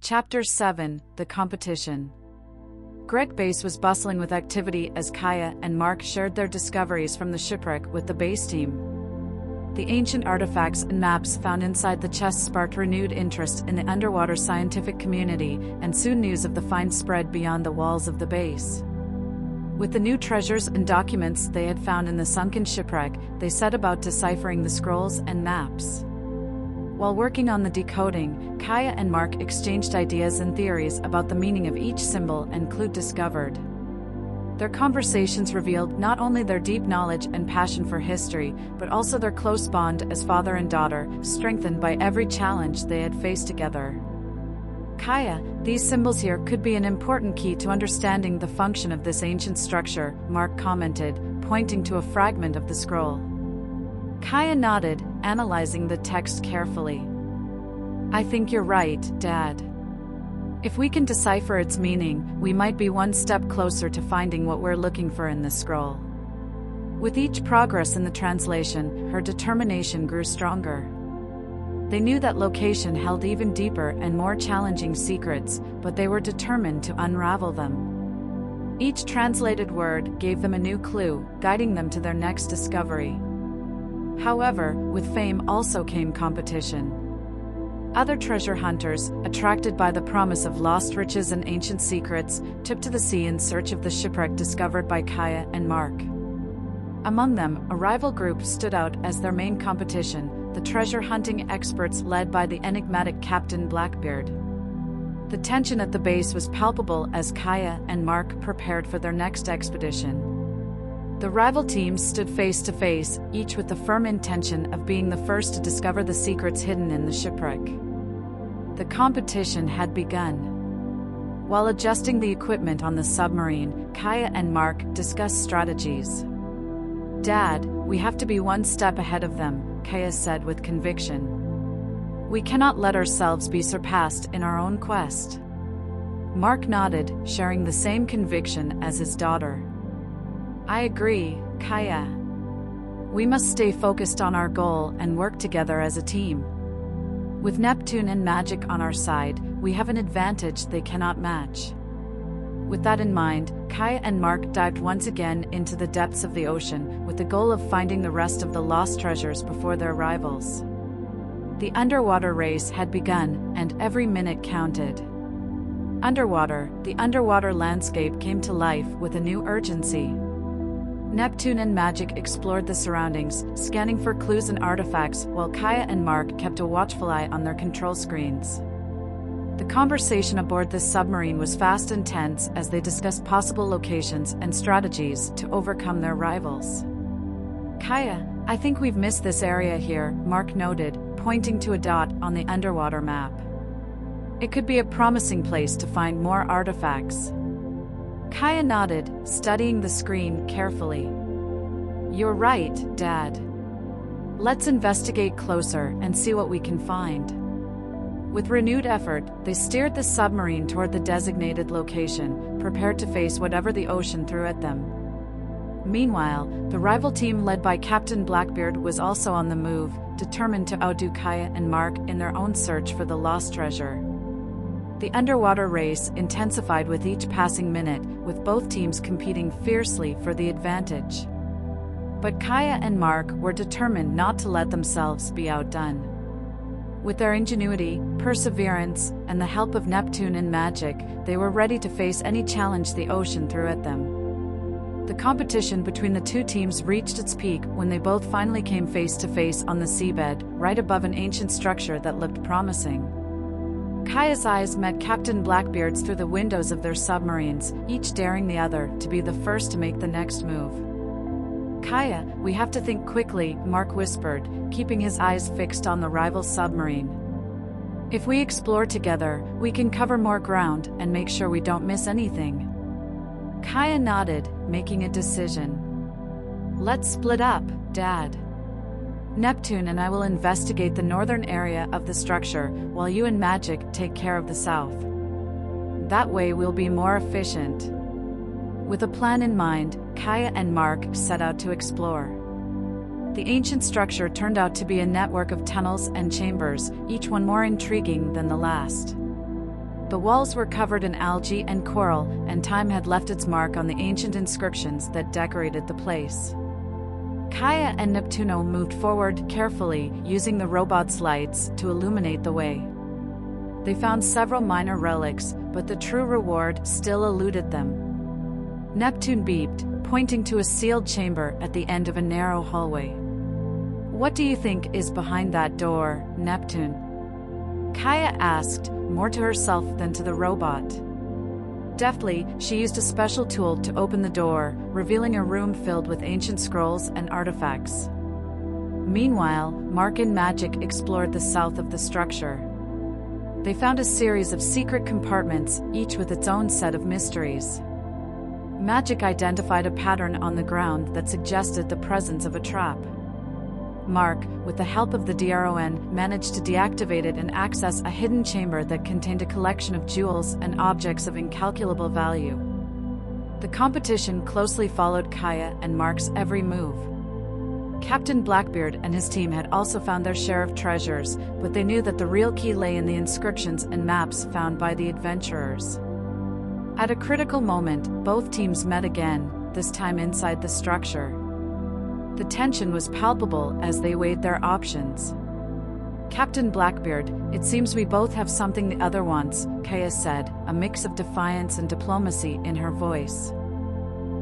Chapter 7: The Competition. Greg Base was bustling with activity as Kaía and Mark shared their discoveries from the shipwreck with the base team. The ancient artifacts and maps found inside the chest sparked renewed interest in the underwater scientific community, and soon news of the find spread beyond the walls of the base. With the new treasures and documents they had found in the sunken shipwreck, they set about deciphering the scrolls and maps. While working on the decoding, Kaía and Mark exchanged ideas and theories about the meaning of each symbol and clue discovered. Their conversations revealed not only their deep knowledge and passion for history, but also their close bond as father and daughter, strengthened by every challenge they had faced together. Kaía, these symbols here could be an important key to understanding the function of this ancient structure, Mark commented, pointing to a fragment of the scroll. Kaía nodded, analyzing the text carefully. "I think you're right, Dad. If we can decipher its meaning, we might be one step closer to finding what we're looking for in this scroll." With each progress in the translation, her determination grew stronger. They knew that location held even deeper and more challenging secrets, but they were determined to unravel them. Each translated word gave them a new clue, guiding them to their next discovery. However, with fame also came competition. Other treasure hunters, attracted by the promise of lost riches and ancient secrets, took to the sea in search of the shipwreck discovered by Kaía and Mark. Among them, a rival group stood out as their main competition, the treasure hunting experts led by the enigmatic Captain Blackbeard. The tension at the base was palpable as Kaía and Mark prepared for their next expedition. The rival teams stood face to face, each with the firm intention of being the first to discover the secrets hidden in the shipwreck. The competition had begun. While adjusting the equipment on the submarine, Kaía and Mark discussed strategies. "Dad, we have to be one step ahead of them," Kaía said with conviction. "We cannot let ourselves be surpassed in our own quest." Mark nodded, sharing the same conviction as his daughter. "I agree, Kaía. We must stay focused on our goal and work together as a team. With Neptune and magic on our side, we have an advantage they cannot match." With that in mind, Kaía and Mark dived once again into the depths of the ocean, with the goal of finding the rest of the lost treasures before their rivals. The underwater race had begun, and every minute counted. Underwater, the underwater landscape came to life with a new urgency. Neptune and Magic explored the surroundings, scanning for clues and artifacts, while Kaía and Mark kept a watchful eye on their control screens. The conversation aboard this submarine was fast and tense as they discussed possible locations and strategies to overcome their rivals. "Kaía, I think we've missed this area here," Mark noted, pointing to a dot on the underwater map. "It could be a promising place to find more artifacts." Kaía nodded, studying the screen carefully. "You're right, Dad. Let's investigate closer and see what we can find." With renewed effort, they steered the submarine toward the designated location, prepared to face whatever the ocean threw at them. Meanwhile, the rival team led by Captain Blackbeard was also on the move, determined to outdo Kaía and Mark in their own search for the lost treasure. The underwater race intensified with each passing minute, with both teams competing fiercely for the advantage. But Kaía and Mark were determined not to let themselves be outdone. With their ingenuity, perseverance, and the help of Neptune and magic, they were ready to face any challenge the ocean threw at them. The competition between the two teams reached its peak when they both finally came face to face on the seabed, right above an ancient structure that looked promising. Kaía's eyes met Captain Blackbeard's through the windows of their submarines, each daring the other to be the first to make the next move. "Kaía, we have to think quickly," Mark whispered, keeping his eyes fixed on the rival submarine. "If we explore together, we can cover more ground and make sure we don't miss anything." Kaía nodded, making a decision. "Let's split up, Dad. Neptune and I will investigate the northern area of the structure, while you and Magic take care of the south. That way we'll be more efficient." With a plan in mind, Kaía and Mark set out to explore. The ancient structure turned out to be a network of tunnels and chambers, each one more intriguing than the last. The walls were covered in algae and coral, and time had left its mark on the ancient inscriptions that decorated the place. Kaía and Neptuno moved forward carefully, using the robot's lights to illuminate the way. They found several minor relics, but the true reward still eluded them. Neptune beeped, pointing to a sealed chamber at the end of a narrow hallway. "What do you think is behind that door, Neptune?" Kaía asked, more to herself than to the robot. Deftly, she used a special tool to open the door, revealing a room filled with ancient scrolls and artifacts. Meanwhile, Mark and Magic explored the south of the structure. They found a series of secret compartments, each with its own set of mysteries. Magic identified a pattern on the ground that suggested the presence of a trap. Mark, with the help of the Dron, managed to deactivate it and access a hidden chamber that contained a collection of jewels and objects of incalculable value. The competition closely followed Kaía and Mark's every move. Captain Blackbeard and his team had also found their share of treasures, but they knew that the real key lay in the inscriptions and maps found by the adventurers. At a critical moment, both teams met again, this time inside the structure. The tension was palpable as they weighed their options. "Captain Blackbeard, it seems we both have something the other wants," Kaía said, a mix of defiance and diplomacy in her voice.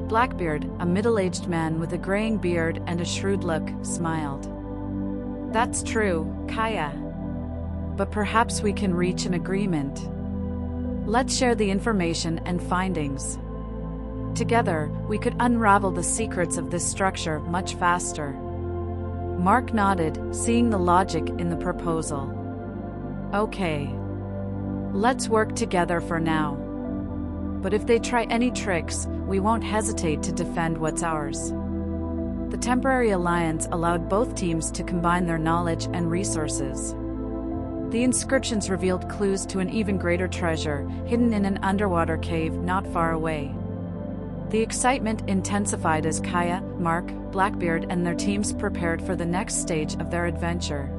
Blackbeard, a middle-aged man with a graying beard and a shrewd look, smiled. "That's true, Kaía. But perhaps we can reach an agreement. Let's share the information and findings. Together, we could unravel the secrets of this structure much faster." Mark nodded, seeing the logic in the proposal. "Okay. Let's work together for now. But if they try any tricks, we won't hesitate to defend what's ours." The temporary alliance allowed both teams to combine their knowledge and resources. The inscriptions revealed clues to an even greater treasure, hidden in an underwater cave not far away. The excitement intensified as Kaía, Mark, Blackbeard and their teams prepared for the next stage of their adventure.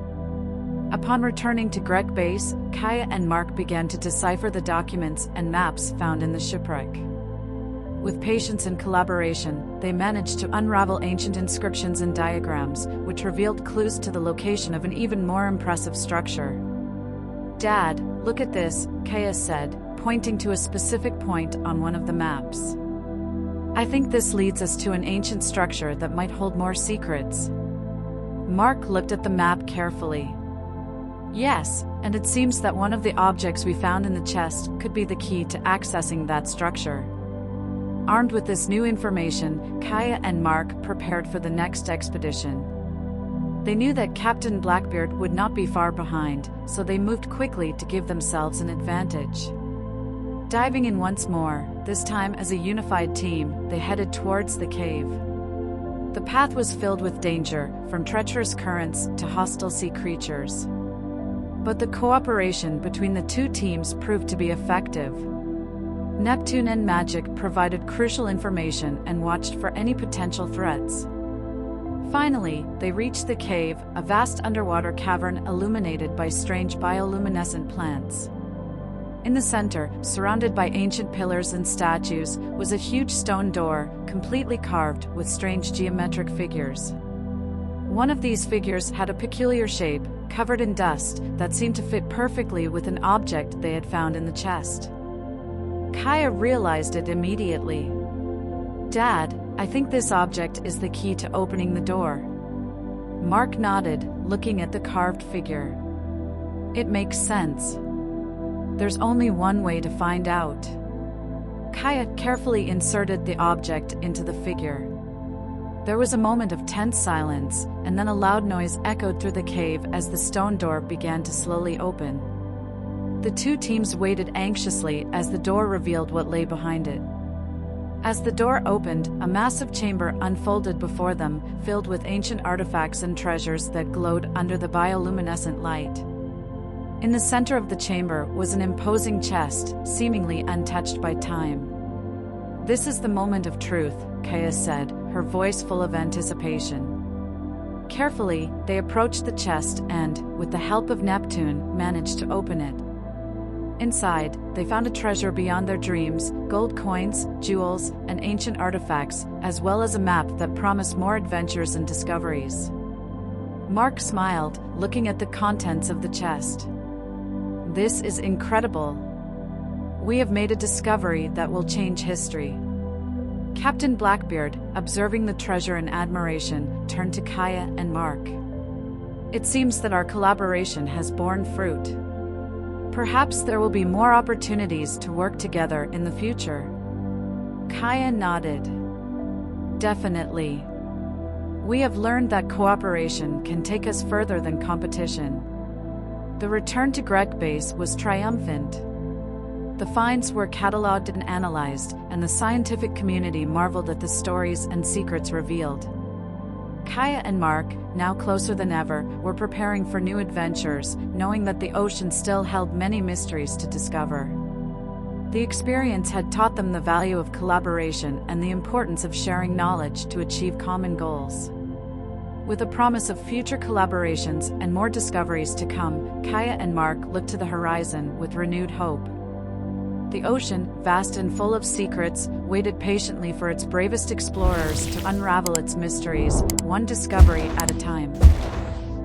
Upon returning to Greg Base, Kaía and Mark began to decipher the documents and maps found in the shipwreck. With patience and collaboration, they managed to unravel ancient inscriptions and diagrams, which revealed clues to the location of an even more impressive structure. "Dad, look at this," Kaía said, pointing to a specific point on one of the maps. "I think this leads us to an ancient structure that might hold more secrets." Mark looked at the map carefully. "Yes, and it seems that one of the objects we found in the chest could be the key to accessing that structure." Armed with this new information, Kaía and Mark prepared for the next expedition. They knew that Captain Blackbeard would not be far behind, so they moved quickly to give themselves an advantage. Diving in once more, this time as a unified team, they headed towards the cave. The path was filled with danger, from treacherous currents to hostile sea creatures. But the cooperation between the two teams proved to be effective. Neptune and Magic provided crucial information and watched for any potential threats. Finally, they reached the cave, a vast underwater cavern illuminated by strange bioluminescent plants. In the center, surrounded by ancient pillars and statues, was a huge stone door, completely carved with strange geometric figures. One of these figures had a peculiar shape, covered in dust, that seemed to fit perfectly with an object they had found in the chest. Kaía realized it immediately. "Dad, I think this object is the key to opening the door." Mark nodded, looking at the carved figure. "It makes sense. There's only one way to find out." Kaía carefully inserted the object into the figure. There was a moment of tense silence, and then a loud noise echoed through the cave as the stone door began to slowly open. The two teams waited anxiously as the door revealed what lay behind it. As the door opened, a massive chamber unfolded before them, filled with ancient artifacts and treasures that glowed under the bioluminescent light. In the center of the chamber was an imposing chest, seemingly untouched by time. "This is the moment of truth," Kaía said, her voice full of anticipation. Carefully, they approached the chest and, with the help of Neptune, managed to open it. Inside, they found a treasure beyond their dreams: gold coins, jewels, and ancient artifacts, as well as a map that promised more adventures and discoveries. Mark smiled, looking at the contents of the chest. "This is incredible. We have made a discovery that will change history." Captain Blackbeard, observing the treasure in admiration, turned to Kaía and Mark. "It seems that our collaboration has borne fruit. Perhaps there will be more opportunities to work together in the future." Kaía nodded. "Definitely. We have learned that cooperation can take us further than competition." The return to Greg Base was triumphant. The finds were cataloged and analyzed, and the scientific community marveled at the stories and secrets revealed. Kaía and Mark, now closer than ever, were preparing for new adventures, knowing that the ocean still held many mysteries to discover. The experience had taught them the value of collaboration and the importance of sharing knowledge to achieve common goals. With a promise of future collaborations and more discoveries to come, Kaía and Mark looked to the horizon with renewed hope. The ocean, vast and full of secrets, waited patiently for its bravest explorers to unravel its mysteries, one discovery at a time.